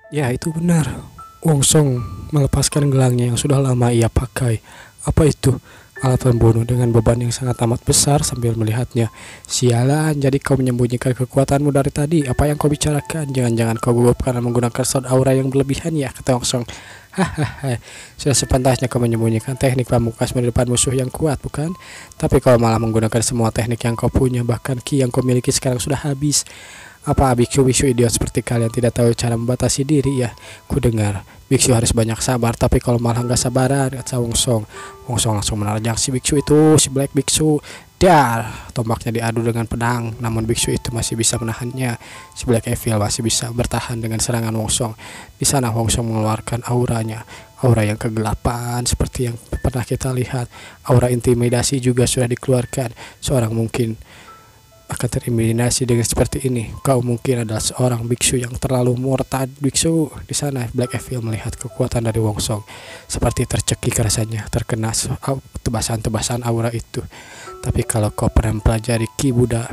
Ya, itu benar. Wong Song melepaskan gelangnya yang sudah lama ia pakai. Apa itu? Alat pembunuh dengan beban yang sangat amat besar sambil melihatnya. Sialan, jadi kau menyembunyikan kekuatanmu dari tadi. Apa yang kau bicarakan? Jangan-jangan kau gugup karena menggunakan sword aura yang berlebihan ya, kata Wong Song. Hahaha, sudah sepantasnya kau menyembunyikan teknik pamungkas di depan musuh yang kuat, bukan? Tapi kau malah menggunakan semua teknik yang kau punya, bahkan ki yang kau miliki sekarang sudah habis. Apa biksu-biksu idiot seperti kalian tidak tahu cara membatasi diri ya? Ku dengar biksu harus banyak sabar, tapi kalau malah nggak sabaran, kata Wong Song. Wong Song langsung menerjang si biksu itu, si Black Biksu. Dar, tombaknya diadu dengan pedang, namun biksu itu masih bisa menahannya. Si Black Evil masih bisa bertahan dengan serangan Wong Song. Di sana Wong Song mengeluarkan auranya, aura yang kegelapan seperti yang pernah kita lihat. Aura intimidasi juga sudah dikeluarkan. Seorang mungkin akan terintimidasi dengan seperti ini. Kau mungkin adalah seorang biksu yang terlalu murtad. Biksu. Di sana Black Evil melihat kekuatan dari Wong Song, seperti tercekik rasanya terkena tebasan-tebasan aura itu. Tapi kalau kau pernah mempelajari Ki Buddha,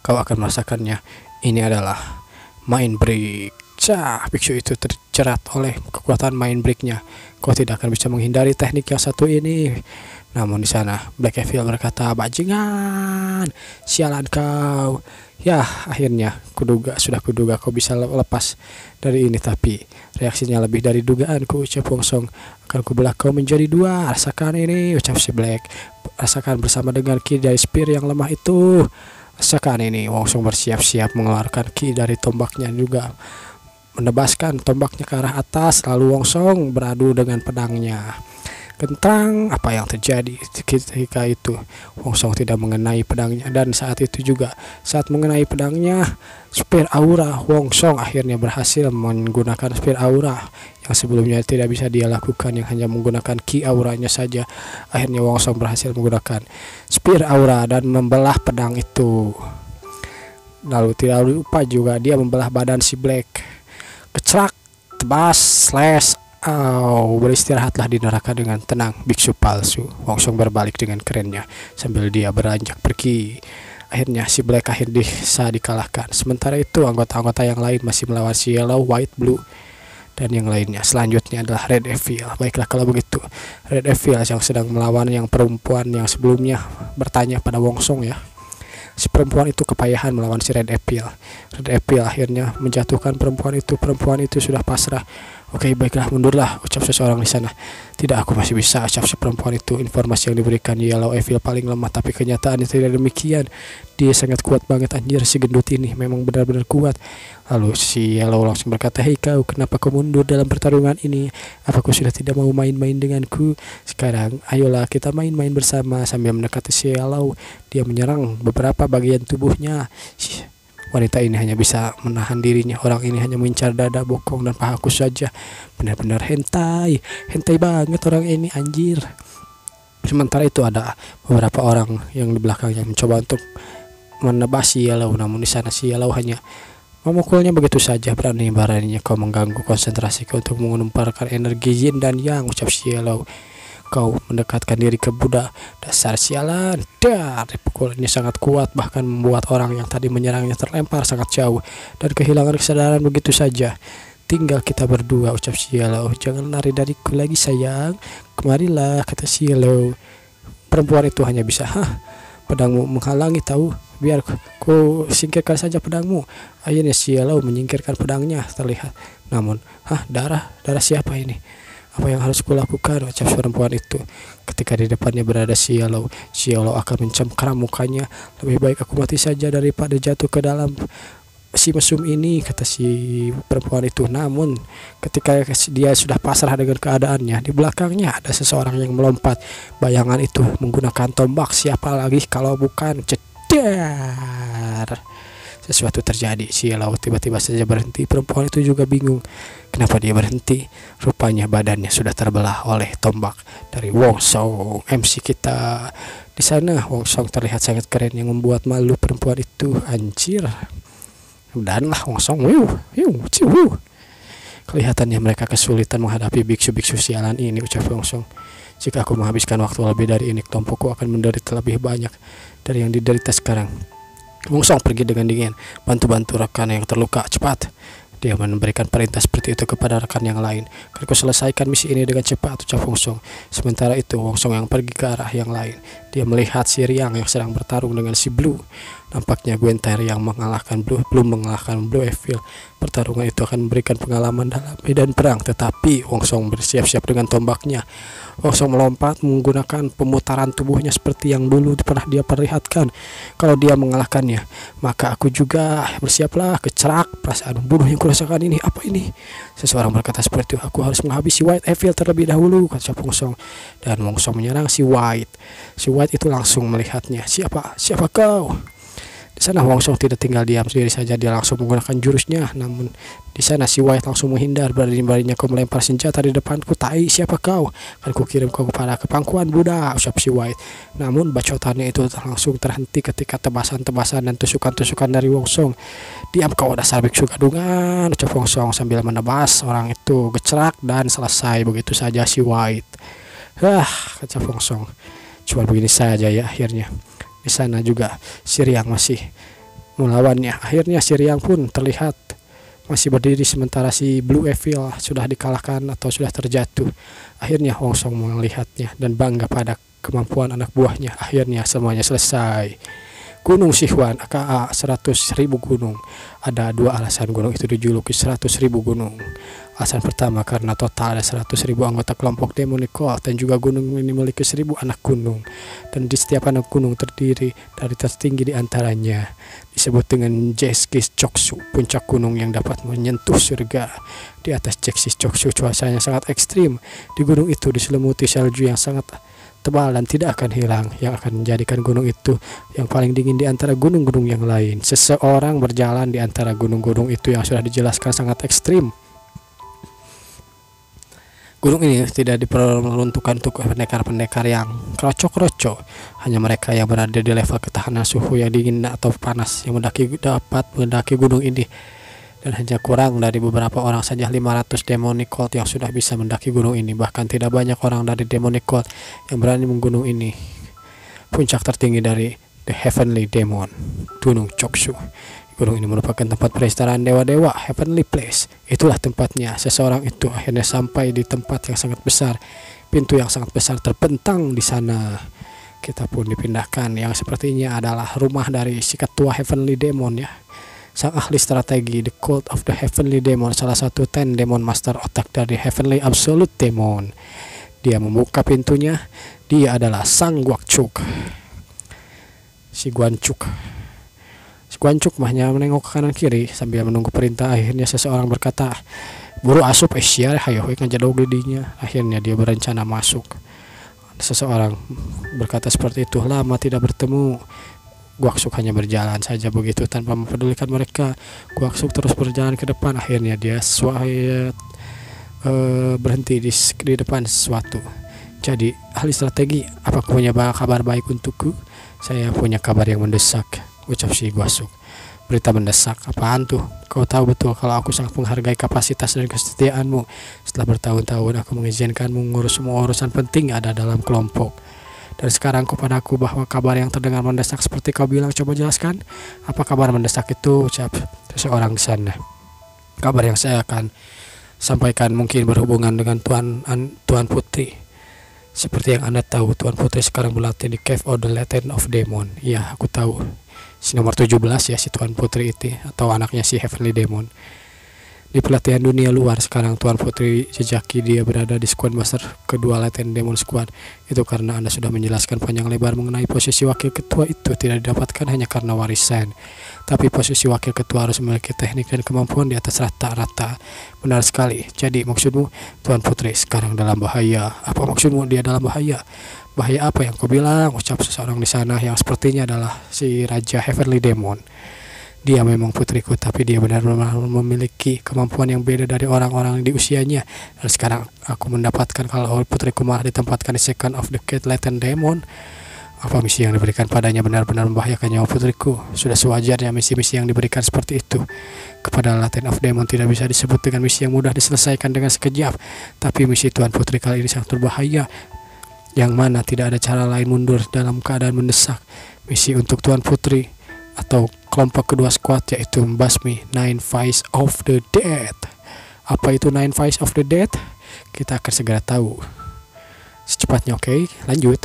kau akan merasakannya. Ini adalah Mind Break. Cah, biksu itu terjerat oleh kekuatan Mind Breaknya. Kau tidak akan bisa menghindari teknik yang satu ini. Namun di sana Black Evil berkata, bajingan, sialan kau. Ya, akhirnya sudah kuduga kau bisa lepas dari ini, tapi reaksinya lebih dari dugaanku, ucap Wong Song. Akan kubelah kau menjadi dua, rasakan ini, ucap si Black. Rasakan bersama dengan ki dari spear yang lemah itu. Rasakan ini. Wong Song bersiap-siap mengeluarkan ki dari tombaknya juga, menebaskan tombaknya ke arah atas. Lalu Wong Song beradu dengan pedangnya. Kentang, apa yang terjadi ketika itu? Wong Song tidak mengenai pedangnya, dan saat itu juga saat mengenai pedangnya, spear aura Wong Song akhirnya berhasil menggunakan spear aura yang sebelumnya tidak bisa dia lakukan, yang hanya menggunakan ki auranya saja. Akhirnya Wong Song berhasil menggunakan spear aura dan membelah pedang itu. Lalu tidak lupa juga dia membelah badan si Black. Kecrak, tebas, slash. Beristirahatlah di neraka dengan tenang, biksu palsu. Wong Song berbalik dengan kerennya sambil dia beranjak pergi. Akhirnya si Black bisa dikalahkan. Sementara itu anggota-anggota yang lain masih melawan si Yellow, White, Blue, dan yang lainnya. Selanjutnya adalah Red Evil. Baiklah kalau begitu, Red Evil yang sedang melawan yang perempuan yang sebelumnya bertanya pada Wong Song ya. Si perempuan itu kepayahan melawan si Red Evil. Red Evil akhirnya menjatuhkan perempuan itu. Perempuan itu sudah pasrah. Oke, baiklah, mundurlah, ucap seseorang di sana. Tidak, aku masih bisa, ucap si perempuan itu. Informasi yang diberikan Yellow Evil paling lemah, tapi kenyataannya tidak demikian. Dia sangat kuat banget, anjir, si gendut ini memang benar-benar kuat. Lalu si Yellow langsung berkata, hei kau, kenapa kau mundur dalam pertarungan ini? Apa kau sudah tidak mau main-main denganku? Sekarang, ayolah kita main-main bersama. Sambil mendekati si Yellow, dia menyerang beberapa bagian tubuhnya. Wanita ini hanya bisa menahan dirinya. Orang ini hanya mengincar dada, bokong, dan pahaku saja. Benar-benar hentai. Hentai banget orang ini, anjir. Sementara itu ada beberapa orang yang di belakangnya mencoba untuk menebas si Yellow. Namun di sana si Yellow hanya memukulnya begitu saja. Berani-beraninya kau mengganggu konsentrasiku untuk mengumpulkan energi yin dan yang, ucap si Yellow. Kau mendekatkan diri ke Buddha, dasar sialan. Dar, pukulannya sangat kuat, bahkan membuat orang yang tadi menyerangnya terlempar sangat jauh dan kehilangan kesadaran begitu saja. Tinggal kita berdua, ucap si Yellow. Jangan lari dariku lagi sayang, kemarilah, kata si Yellow. Perempuan itu hanya bisa, pedangmu menghalangi tahu, biar ku singkirkan saja pedangmu. Akhirnya si Yellow menyingkirkan pedangnya terlihat. Namun, darah siapa ini? Apa yang harus kulakukan, ucap perempuan itu. Ketika di depannya berada si Yellow akan mencengkeram mukanya. Lebih baik aku mati saja daripada jatuh ke dalam si mesum ini, kata si perempuan itu. Namun ketika dia sudah pasrah dengan keadaannya, di belakangnya ada seseorang yang melompat. Bayangan itu menggunakan tombak. Siapa lagi kalau bukan cedar. Sesuatu terjadi. Si Yellow tiba-tiba saja berhenti. Perempuan itu juga bingung kenapa dia berhenti. Rupanya badannya sudah terbelah oleh tombak dari Wong Song, MC kita. Di sana Wong Song terlihat sangat keren yang membuat malu perempuan itu, anjir. Dan lah Wong Song, kelihatannya mereka kesulitan menghadapi biksu-biksu sialan ini, ucap Wong Song. Jika aku menghabiskan waktu lebih dari ini, kelompokku akan menderita lebih banyak dari yang diderita sekarang. Wong Song pergi dengan dingin. Bantu-bantu rekan yang terluka, cepat. Dia memberikan perintah seperti itu kepada rekan yang lain. Kan kau selesaikan misi ini dengan cepat, ucap Wong Song. Sementara itu Wong Song yang pergi ke arah yang lain. Dia melihat si Riang yang sedang bertarung dengan si Blue. Nampaknya Gwenter yang mengalahkan Blue, belum mengalahkan Blue Evil. Pertarungan itu akan memberikan pengalaman dalam medan perang, tetapi Wong Song bersiap-siap dengan tombaknya. Wong Song melompat menggunakan pemutaran tubuhnya seperti yang dulu pernah dia perlihatkan. Kalau dia mengalahkannya, maka aku juga bersiaplah. Kecerak, perasaan membunuh yang kurasakan ini. Apa ini? Seseorang berkata seperti itu. Aku harus menghabisi White Evil terlebih dahulu, kata Wong Song. Dan Wong Song menyerang si White. Si White itu langsung melihatnya. Siapa kau? Di sana Wong Song tidak tinggal diam sendiri saja, dia langsung menggunakan jurusnya. Namun di sana si White langsung menghindar. Berani-beraninya kau melempar senjata di depanku. Tai, siapa kau? Kan ku kirim kau kepada kepangkuan Buddha, ucap si White. Namun bacotannya itu langsung terhenti ketika tebasan-tebasan dan tusukan-tusukan dari Wong Song. Diam kau dasar biksu gadungan, ucap Wong Song sambil menebas orang itu. Gecerak dan selesai begitu saja si White. Kata Wong Song. Cuma begini saja ya akhirnya. Di sana juga si Riang masih melawannya. Akhirnya si Riang pun terlihat masih berdiri sementara si Blue Evil sudah dikalahkan atau sudah terjatuh. Akhirnya Wong Song melihatnya dan bangga pada kemampuan anak buahnya. Akhirnya semuanya selesai. Gunung Sihuan aka 100.000 gunung. Ada dua alasan gunung itu dijuluki 100.000 gunung. Alasan pertama karena total ada 100.000 anggota kelompok Demonic Cult, dan juga gunung ini memiliki 1.000 anak gunung. Dan di setiap anak gunung terdiri dari tertinggi di antaranya disebut dengan Jeksis Choksu, puncak gunung yang dapat menyentuh surga. Di atas Jeksis Choksu cuacanya sangat ekstrim. Di gunung itu diselimuti salju yang sangat tebal dan tidak akan hilang, yang akan menjadikan gunung itu yang paling dingin di antara gunung-gunung yang lain. Seseorang berjalan di antara gunung-gunung itu yang sudah dijelaskan sangat ekstrim. Gunung ini tidak diperuntukkan untuk pendekar-pendekar yang kroco-kroco, hanya mereka yang berada di level ketahanan suhu yang dingin atau panas yang dapat mendaki gunung ini. Dan hanya kurang dari beberapa orang saja 500 Demonic Cult yang sudah bisa mendaki gunung ini. Bahkan tidak banyak orang dari Demonic Cult yang berani menggunung ini. Puncak tertinggi dari The Heavenly Demon, Gunung Choksu. Gunung ini merupakan tempat peristirahatan dewa-dewa, Heavenly Place. Itulah tempatnya. Seseorang itu akhirnya sampai di tempat yang sangat besar. Pintu yang sangat besar terbentang di sana. Kita pun dipindahkan yang sepertinya adalah rumah dari si ketua Heavenly Demon ya. Sang ahli strategi The Cult of the Heavenly Demon, salah satu 10 Demon Master otak dari Heavenly Absolute Demon. Dia membuka pintunya. Dia adalah Sang Guangchuk. Si Guangchuk hanya menengok ke kanan kiri sambil menunggu perintah. Akhirnya seseorang berkata, "Buru asup Asia, hayo ngajadog didinya." Akhirnya dia berencana masuk. Seseorang berkata seperti itu, "Lama tidak bertemu." Guangchuk hanya berjalan saja begitu tanpa mempedulikan mereka. Guangchuk terus berjalan ke depan. Akhirnya dia berhenti di depan sesuatu. Jadi, ahli strategi, apa punya kabar baik untukku? Saya punya kabar yang mendesak, ucap si Guangchuk. Berita mendesak? Apaan tuh? Kau tahu betul kalau aku sangat menghargai kapasitas dan kesetiaanmu. Setelah bertahun-tahun aku mengizinkanmu mengurus semua urusan penting ada dalam kelompok. Dan sekarang kepadaku bahwa kabar yang terdengar mendesak seperti kau bilang, coba jelaskan. Apa kabar mendesak itu, ucap seseorang di sana. Kabar yang saya akan sampaikan mungkin berhubungan dengan Tuan Putri. Seperti yang Anda tahu, Tuan Putri sekarang berlatih di Cave of the Latent of Demon. Ya, aku tahu. Si nomor 17 ya, si Tuan Putri itu, atau anaknya si Heavenly Demon. Di pelatihan dunia luar sekarang Tuan Putri jejaki dia berada di Squad Master kedua Latent Demon Squad. Itu karena Anda sudah menjelaskan panjang lebar mengenai posisi wakil ketua itu tidak didapatkan hanya karena warisan. Tapi posisi wakil ketua harus memiliki teknik dan kemampuan di atas rata-rata. Benar sekali. Jadi maksudmu Tuan Putri sekarang dalam bahaya. Apa maksudmu dia dalam bahaya? Bahaya apa yang kau bilang? Ucap seseorang di sana yang sepertinya adalah si Raja Heavenly Demon. Dia memang putriku, tapi dia benar-benar memiliki kemampuan yang beda dari orang-orang di usianya. Dan sekarang aku mendapatkan kalau putriku malah ditempatkan di Second of the Cat Latent Demon. Apa misi yang diberikan padanya benar-benar membahayakan nyawa putriku. Sudah sewajarnya misi-misi yang diberikan seperti itu kepada Latent of Demon tidak bisa disebut dengan misi yang mudah diselesaikan dengan sekejap. Tapi misi Tuan Putri kali ini sangat berbahaya, yang mana tidak ada cara lain mundur dalam keadaan mendesak. Misi untuk Tuan Putri atau kelompok kedua squad, yaitu membasmi Nine Vice of the Dead. Apa itu Nine Vice of the Dead? Kita akan segera tahu secepatnya. Oke, lanjut.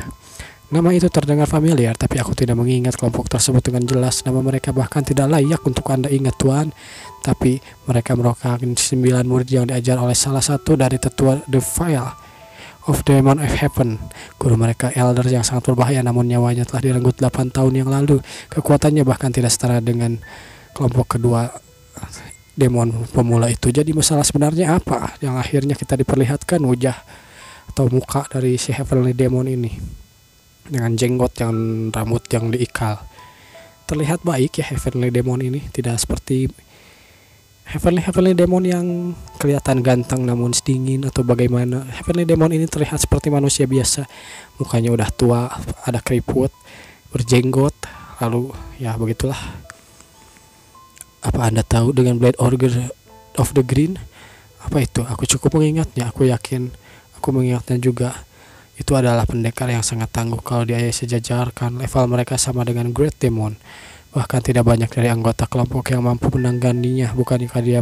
Nama itu terdengar familiar, tapi aku tidak mengingat kelompok tersebut dengan jelas. Nama mereka bahkan tidak layak untuk Anda ingat, Tuan. Tapi mereka merupakan 9 murid yang diajar oleh salah satu dari tetua The Vial of Demon of Heaven. Guru mereka elder yang sangat berbahaya, namun nyawanya telah direnggut 8 tahun yang lalu. Kekuatannya bahkan tidak setara dengan kelompok kedua demon pemula itu. Jadi masalah sebenarnya apa yang akhirnya kita diperlihatkan wajah atau muka dari si Heavenly Demon ini dengan jenggot yang rambut yang diikal. Terlihat baik ya Heavenly Demon ini, tidak seperti Heavenly Demon yang kelihatan ganteng namun dingin atau bagaimana. Heavenly Demon ini terlihat seperti manusia biasa, mukanya udah tua, ada keriput, berjenggot, lalu ya begitulah. Apa Anda tahu dengan Blade Order of the Green? Apa itu? Aku cukup mengingatnya, aku yakin aku mengingatnya juga. Itu adalah pendekar yang sangat tangguh. Kalau dia sejajarkan, level mereka sama dengan Great Demon. Bahkan tidak banyak dari anggota kelompok yang mampu menangganinya. Bukankah dia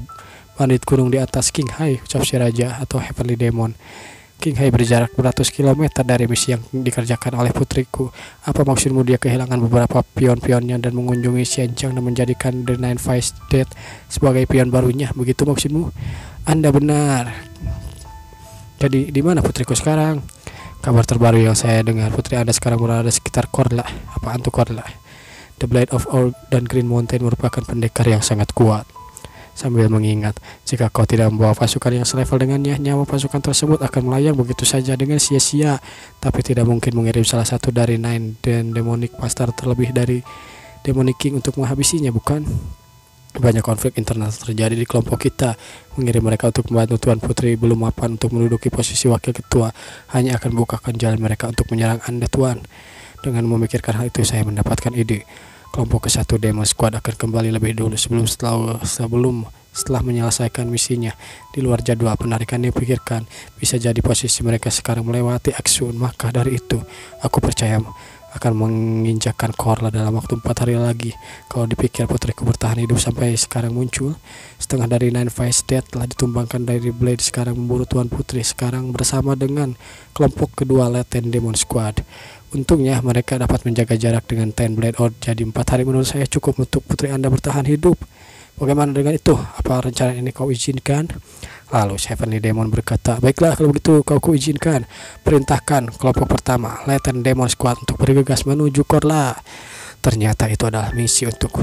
bandit gunung di atas King Hai, ucap si raja atau Heavenly Demon. King Hai berjarak beratus kilometer dari misi yang dikerjakan oleh putriku. Apa maksudmu dia kehilangan beberapa pion-pionnya dan mengunjungi Xianjiang dan menjadikan The Nine Vice Dead sebagai pion barunya? Begitu maksudmu? Anda benar. Jadi di mana putriku sekarang? Kabar terbaru yang saya dengar, putri Anda sekarang berada di sekitar Korla. Apaan tuh Korla? The Blade of Orc dan Green Mountain merupakan pendekar yang sangat kuat. Sambil mengingat, jika kau tidak membawa pasukan yang selevel dengannya, nyawa pasukan tersebut akan melayang begitu saja dengan sia-sia. Tapi tidak mungkin mengirim salah satu dari Nine dan Demonic Master terlebih dari Demonic King untuk menghabisinya, bukan? Banyak konflik internal terjadi di kelompok kita. Mengirim mereka untuk membantu Tuan Putri belum mapan untuk menduduki posisi wakil ketua hanya akan membukakan jalan mereka untuk menyerang Anda, Tuan. Dengan memikirkan hal itu, saya mendapatkan ide. Kelompok ke-1 Demon Squad akan kembali lebih dulu setelah menyelesaikan misinya di luar jadwal. Penarikan yang dipikirkan bisa jadi posisi mereka sekarang melewati Aksun. Maka dari itu, aku percaya akan menginjakkan Korla dalam waktu 4 hari lagi. Kalau dipikir putriku bertahan hidup sampai sekarang muncul, setengah dari Nine Vice Dead telah ditumbangkan dari Blade. Sekarang memburu Tuan Putri sekarang bersama dengan kelompok kedua Latin Demon Squad. Untungnya mereka dapat menjaga jarak dengan Ten Blade Order. Jadi 4 hari menurut saya cukup untuk putri Anda bertahan hidup. Bagaimana dengan itu? Apa rencana ini kau izinkan? Lalu Heavenly Demon berkata, baiklah kalau begitu kau kuizinkan. Perintahkan kelompok pertama Latin Demon Squad untuk bergegas menuju Korla. Ternyata itu adalah misi untuk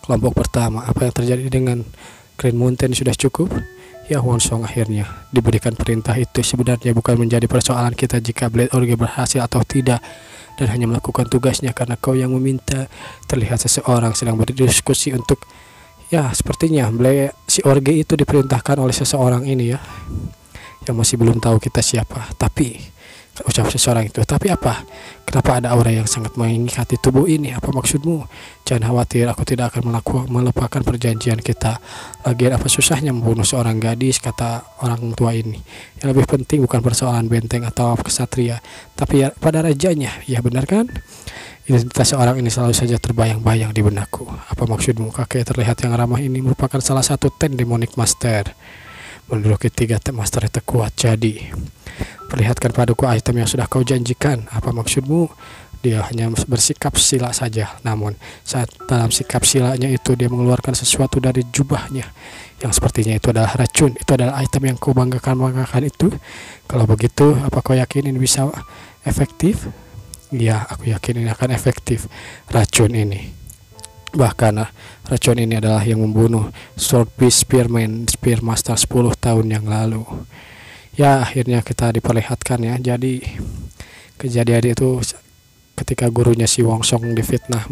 kelompok pertama. Apa yang terjadi dengan Green Mountain sudah cukup? Ya, Wonsong akhirnya diberikan perintah itu. Sebenarnya bukan menjadi persoalan kita jika Blade Order berhasil atau tidak, dan hanya melakukan tugasnya karena kau yang meminta. Terlihat seseorang sedang berdiskusi untuk, ya sepertinya si Orge itu diperintahkan oleh seseorang ini ya, yang masih belum tahu kita siapa. Tapi ucap seseorang itu, tapi apa? Kenapa ada aura yang sangat mengingati tubuh ini? Apa maksudmu? Jangan khawatir, aku tidak akan melupakan perjanjian kita. Lagian apa susahnya membunuh seorang gadis, kata orang tua ini. Yang lebih penting bukan persoalan benteng atau kesatria, tapi ya pada rajanya. Ya benar kan? Identitas seorang ini selalu saja terbayang-bayang di benakku. Apa maksudmu? Kakek terlihat yang ramah ini merupakan salah satu Ten Demonic Master. Menduduki 3 Master terkuat. Jadi perlihatkan padaku item yang sudah kau janjikan. Apa maksudmu? Dia hanya bersikap sila saja, namun saat dalam sikap silanya itu dia mengeluarkan sesuatu dari jubahnya yang sepertinya itu adalah racun. Itu adalah item yang kau banggakan itu. Kalau begitu, apa kau yakin ini bisa efektif? Ya, aku yakin ini akan efektif. Racun ini, bahkan racun ini adalah yang membunuh Swordbeast Spear Master 10 tahun yang lalu. Ya, akhirnya kita diperlihatkan ya. Jadi kejadian itu ketika gurunya si Wongsong difitnah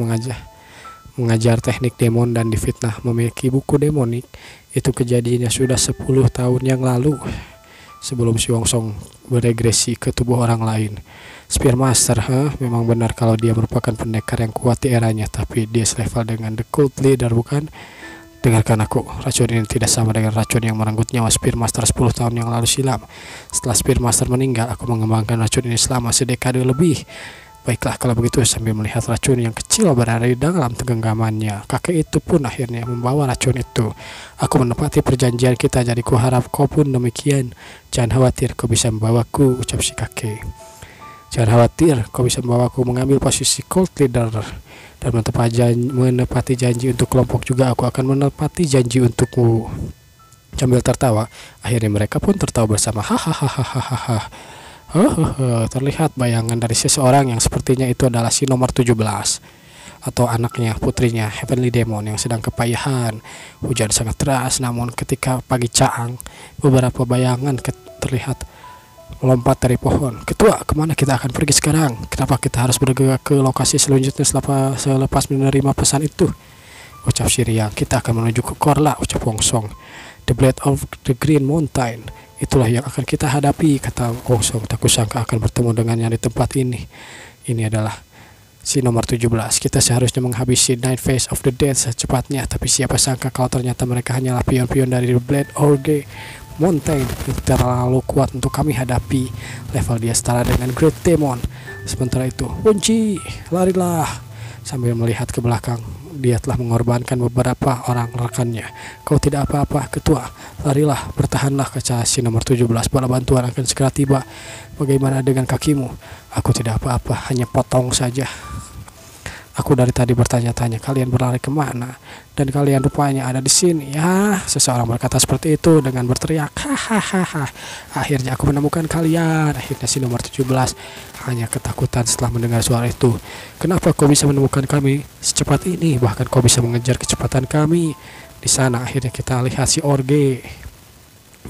mengajar teknik demon dan difitnah memiliki buku demonik. Itu kejadiannya sudah 10 tahun yang lalu, sebelum si Wongsong beregresi ke tubuh orang lain. Spearmaster, memang benar kalau dia merupakan pendekar yang kuat di eranya, tapi dia selevel dengan The Cult Leader, bukan? Dengarkan aku, racun ini tidak sama dengan racun yang merenggut nyawa Spearmaster 10 tahun yang lalu silam. Setelah Spearmaster meninggal, aku mengembangkan racun ini selama 10 dekade lebih. Baiklah kalau begitu, sambil melihat racun yang kecil berada di dalam genggamannya, kakek itu pun akhirnya membawa racun itu. Aku menepati perjanjian kita, jadi kuharap kau pun demikian. Jangan khawatir, kau bisa membawaku, ucap si kakek. Jangan khawatir, kau bisa membawaku mengambil posisi cult leader. Dan menepati janji untuk kelompok juga, aku akan menepati janji untukmu. Sambil tertawa, akhirnya mereka pun tertawa bersama. Hahaha. Terlihat bayangan dari seseorang yang sepertinya itu adalah si nomor 17 atau anaknya, putrinya, Heavenly Demon yang sedang kepayahan. Hujan sangat deras, namun ketika pagi caang, beberapa bayangan terlihat melompat dari pohon. Ketua, kemana kita akan pergi sekarang? Kenapa kita harus bergerak ke lokasi selanjutnya selepas menerima pesan itu? Ucap Siriang. Kita akan menuju ke Korla, ucap Wongsong. The Blade of the Green Mountain. Itulah yang akan kita hadapi, kata Wongsong. Tak kusangka akan bertemu dengannya di tempat ini. Ini adalah si nomor 17. Kita seharusnya menghabisi Nine Face of the Dead secepatnya. Tapi siapa sangka kalau ternyata mereka hanyalah pion-pion dari The Blade of the Mountain yang terlalu kuat untuk kami hadapi. Level dia setara dengan Great Demon. Sementara itu, Wunci, larilah. Sambil melihat ke belakang, dia telah mengorbankan beberapa orang rekannya. Kau tidak apa-apa, ketua. Larilah, bertahanlah, kata si nomor 17. Bala bantuan akan segera tiba. Bagaimana dengan kakimu? Aku tidak apa-apa, hanya potong saja. Aku dari tadi bertanya-tanya, kalian berlari kemana? Dan kalian rupanya ada di sini. Ya, seseorang berkata seperti itu dengan berteriak. Hahaha. Akhirnya aku menemukan kalian. Akhirnya si nomor 17 hanya ketakutan setelah mendengar suara itu. Kenapa kau bisa menemukan kami secepat ini? Bahkan kau bisa mengejar kecepatan kami. Di sana akhirnya kita lihat si Orge,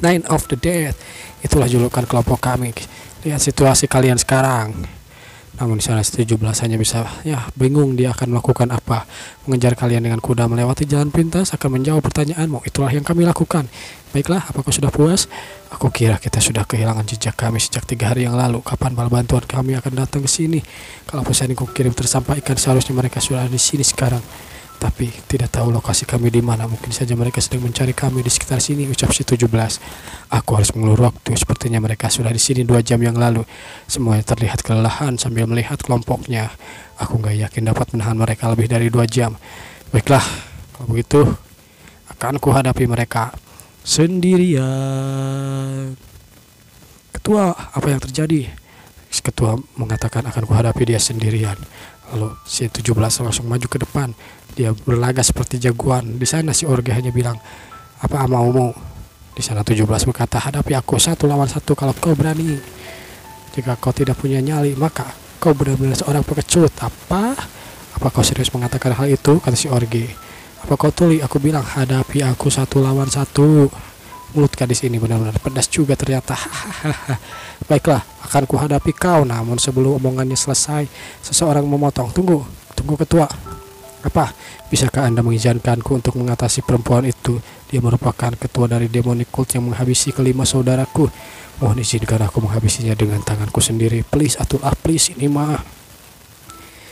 Nine of the Dead. Itulah julukan kelompok kami. Lihat situasi kalian sekarang. Namun di sana 17 hanya bisa bingung dia akan melakukan apa. Mengejar kalian dengan kuda melewati jalan pintas akan menjawab pertanyaanmu. Itulah yang kami lakukan. Baiklah, apakah sudah puas? Aku kira kita sudah kehilangan jejak kami sejak 3 hari yang lalu. Kapan bala bantuan kami akan datang ke sini? Kalau pesan yang kukirim tersampaikan, seharusnya mereka sudah ada di sini sekarang. Tapi tidak tahu lokasi kami di mana. Mungkin saja mereka sedang mencari kami di sekitar sini, ucap si 17. Aku harus mengulur waktu. Sepertinya mereka sudah di sini 2 jam yang lalu. Semuanya terlihat kelelahan sambil melihat kelompoknya. Aku gak yakin dapat menahan mereka lebih dari 2 jam. Baiklah, kalau begitu akan kuhadapi mereka sendirian. Ketua, apa yang terjadi? Ketua mengatakan akan kuhadapi dia sendirian. Lalu si 17 langsung maju ke depan. Dia berlaga seperti jagoan. Di sana si Orge hanya bilang, apa maumu? Di sana 17 berkata, hadapi aku 1 lawan 1 kalau kau berani. Jika kau tidak punya nyali, maka kau benar-benar seorang pengecut. Apa kau serius mengatakan hal itu? Kata si Orge. Apa kau tuli? Aku bilang, hadapi aku 1 lawan 1. Mulut gadis ini benar-benar pedas juga ternyata. Baiklah, akan kuhadapi kau. Namun sebelum omongannya selesai, seseorang memotong. Tunggu ketua. Apa? Bisakah Anda mengizinkanku untuk mengatasi perempuan itu? Dia merupakan ketua dari demonic cult yang menghabisi kelima saudaraku. Mohon izinkan aku menghabisinya dengan tanganku sendiri. Please, atulah, please, ini mah.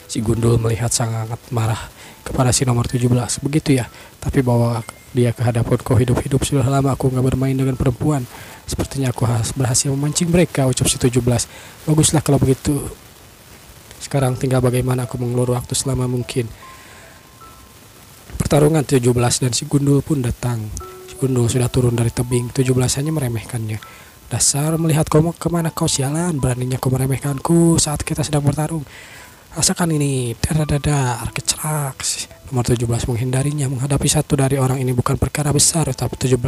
Si Gundul melihat sangat marah kepada si nomor 17. Begitu ya, tapi bawa dia ke hadapan kau hidup-hidup. Sudah lama aku gak bermain dengan perempuan. Sepertinya aku harus berhasil memancing mereka, ucap si 17. Baguslah kalau begitu. Sekarang tinggal bagaimana aku mengulur waktu selama mungkin. Pertarungan 17 dan si Gundul pun datang. Si Gundul sudah turun dari tebing. 17 hanya meremehkannya. Dasar, melihat kau kemana kau, sialan. Beraninya kau meremehkanku saat kita sedang bertarung. Rasakan ini. Dadar kecerak. Nomor 17 menghindarinya. Menghadapi satu dari orang ini bukan perkara besar. Tapi 17,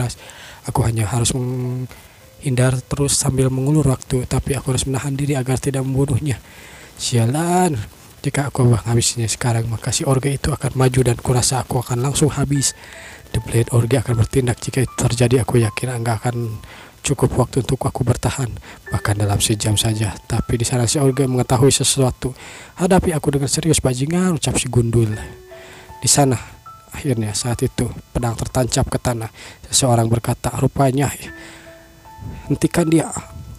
aku hanya harus menghindar terus sambil mengulur waktu. Tapi aku harus menahan diri agar tidak membunuhnya. Sialan. Jika aku menghabisinya sekarang, maka si Orge itu akan maju dan kurasa aku akan langsung habis. The Blade Orge akan bertindak. Jika itu terjadi, aku yakin enggak akan cukup waktu untuk aku bertahan, bahkan dalam sejam saja. Tapi di sana si Orge mengetahui sesuatu. Hadapi aku dengan serius, bajingan, ucap si Gundul. Di sana akhirnya saat itu pedang tertancap ke tanah. Seseorang berkata, rupanya hentikan dia.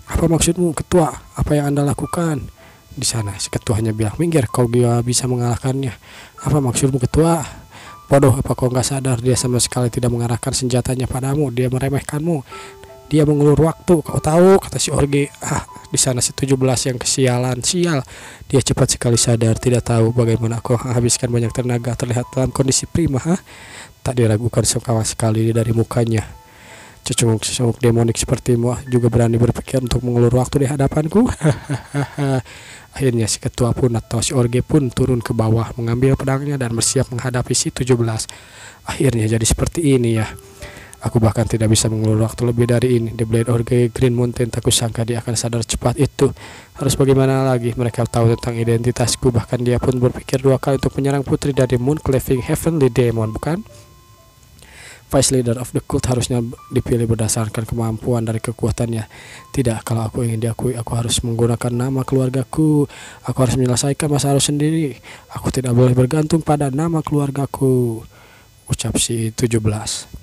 Apa maksudmu, ketua? Apa yang Anda lakukan? Di sana si ketua hanya bilang, minggir, kau bisa mengalahkannya. Apa maksudmu, ketua? Bodoh, apa kau nggak sadar dia sama sekali tidak mengarahkan senjatanya padamu? Dia meremehkanmu. Dia mengulur waktu. Kau tahu, kata si Orge. Di sana si 17 yang kesialan. Sial. Dia cepat sekali sadar, tidak tahu bagaimana aku habiskan banyak tenaga, terlihat dalam kondisi prima. Tak diragukan sama sekali dari mukanya. Cecunguk demonik sepertimu juga berani berpikir untuk mengulur waktu di hadapanku. Akhirnya si ketua pun atau si Orge pun turun ke bawah, mengambil pedangnya dan bersiap menghadapi si 17. Akhirnya jadi seperti ini ya. Aku bahkan tidak bisa mengulur waktu lebih dari ini. The Blade Orge Green Mountain, tak kusangka dia akan sadar cepat itu. Harus bagaimana lagi? Mereka tahu tentang identitasku. Bahkan dia pun berpikir 2 kali untuk menyerang putri dari Moon Cleaving Heavenly Demon, bukan? Vice Leader of the Cult harusnya dipilih berdasarkan kemampuan dari kekuatannya. Tidak, kalau aku ingin diakui, aku harus menggunakan nama keluargaku. Aku harus menyelesaikan masalah sendiri. Aku tidak boleh bergantung pada nama keluargaku, ucap si 17.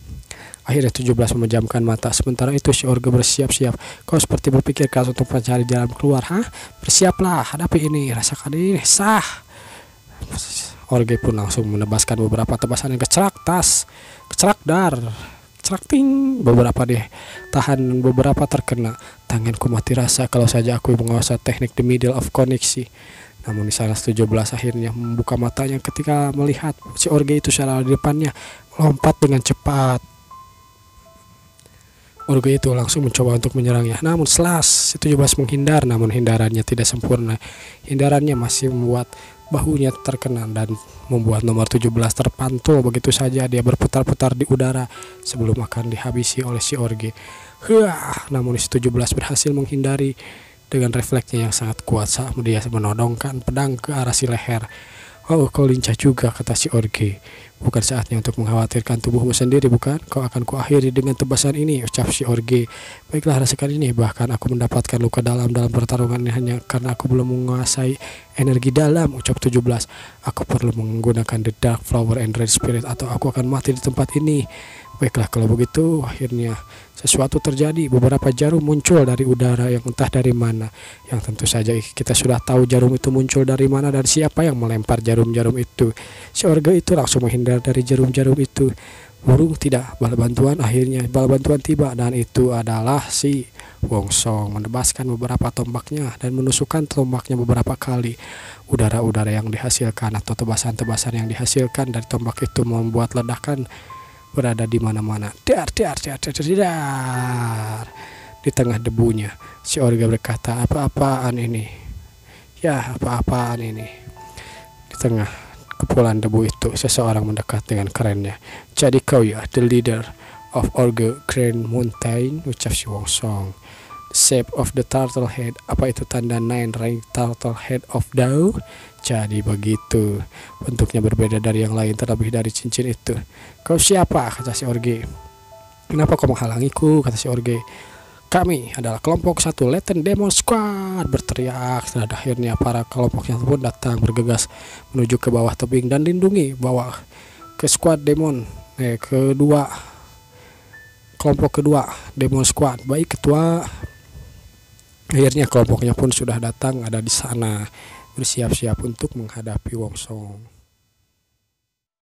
Akhirnya 17 memejamkan mata. Sementara itu si Orge bersiap-siap. Kau seperti berpikir keras untuk mencari jalan keluar, Bersiaplah, hadapi ini, rasakan ini, sah. Orge pun langsung menebaskan beberapa tebasan yang kecerak dar, ting. Beberapa deh tahan, beberapa terkena. Tanganku mati rasa kalau saja aku menguasai teknik the middle of koneksi. Namun di sana 17 akhirnya membuka matanya ketika melihat si Orge itu secara di depannya melompat dengan cepat. Orge itu langsung mencoba untuk menyerangnya. Namun si 17 menghindar, namun hindarannya tidak sempurna. Hindarannya masih membuat bahunya terkena dan membuat nomor 17 terpantul begitu saja. Dia berputar-putar di udara sebelum akan dihabisi oleh si Orge. Namun si 17 berhasil menghindari dengan refleksnya yang sangat kuat saat dia menodongkan pedang ke arah si leher. Oh, kau lincah juga, kata si Orge. Bukan saatnya untuk mengkhawatirkan tubuhmu sendiri, bukan? Kau akan kuakhiri dengan tebasan ini, ucap si Orge. Baiklah, rasakan ini. Bahkan aku mendapatkan luka dalam pertarungan ini hanya karena aku belum menguasai energi dalam, ucap 17. Aku perlu menggunakan the dark flower and red spirit atau aku akan mati di tempat ini. Baiklah, kalau begitu. Akhirnya sesuatu terjadi. Beberapa jarum muncul dari udara yang entah dari mana. Yang tentu saja kita sudah tahu jarum itu muncul dari mana dan siapa yang melempar jarum-jarum itu. Si Orge itu langsung menghindar dari jarum-jarum itu. Burung tidak, bala bantuan. Akhirnya bala bantuan tiba dan itu adalah si Wongsong menebaskan beberapa tombaknya dan menusukkan tombaknya beberapa kali. Udara-udara yang dihasilkan atau tebasan-tebasan yang dihasilkan dari tombak itu membuat ledakan berada di mana-mana. Dar. Di tengah debunya, si Orge berkata, apa-apaan ini? Ya, apa-apaan ini? Di tengah kepulan debu itu, seseorang mendekat dengan kerennya. Jadi kau ya, the leader of Orge Green Mountain, ucap si Wongsong. Shape of the turtle head, apa itu tanda 9-ring turtle head of Dao? Jadi begitu, bentuknya berbeda dari yang lain, terlebih dari cincin itu. Kau siapa? Kata si Orge. Kenapa kau menghalangiku? Kata si Orge. Kami adalah kelompok 1 Latent Demon Squad, berteriak. Dan akhirnya para kelompoknya pun datang bergegas menuju ke bawah tebing dan lindungi bawa ke squad demon kelompok kedua Demon Squad. Baik ketua. Akhirnya kelompoknya pun sudah datang, ada di sana bersiap-siap untuk menghadapi Wongsong.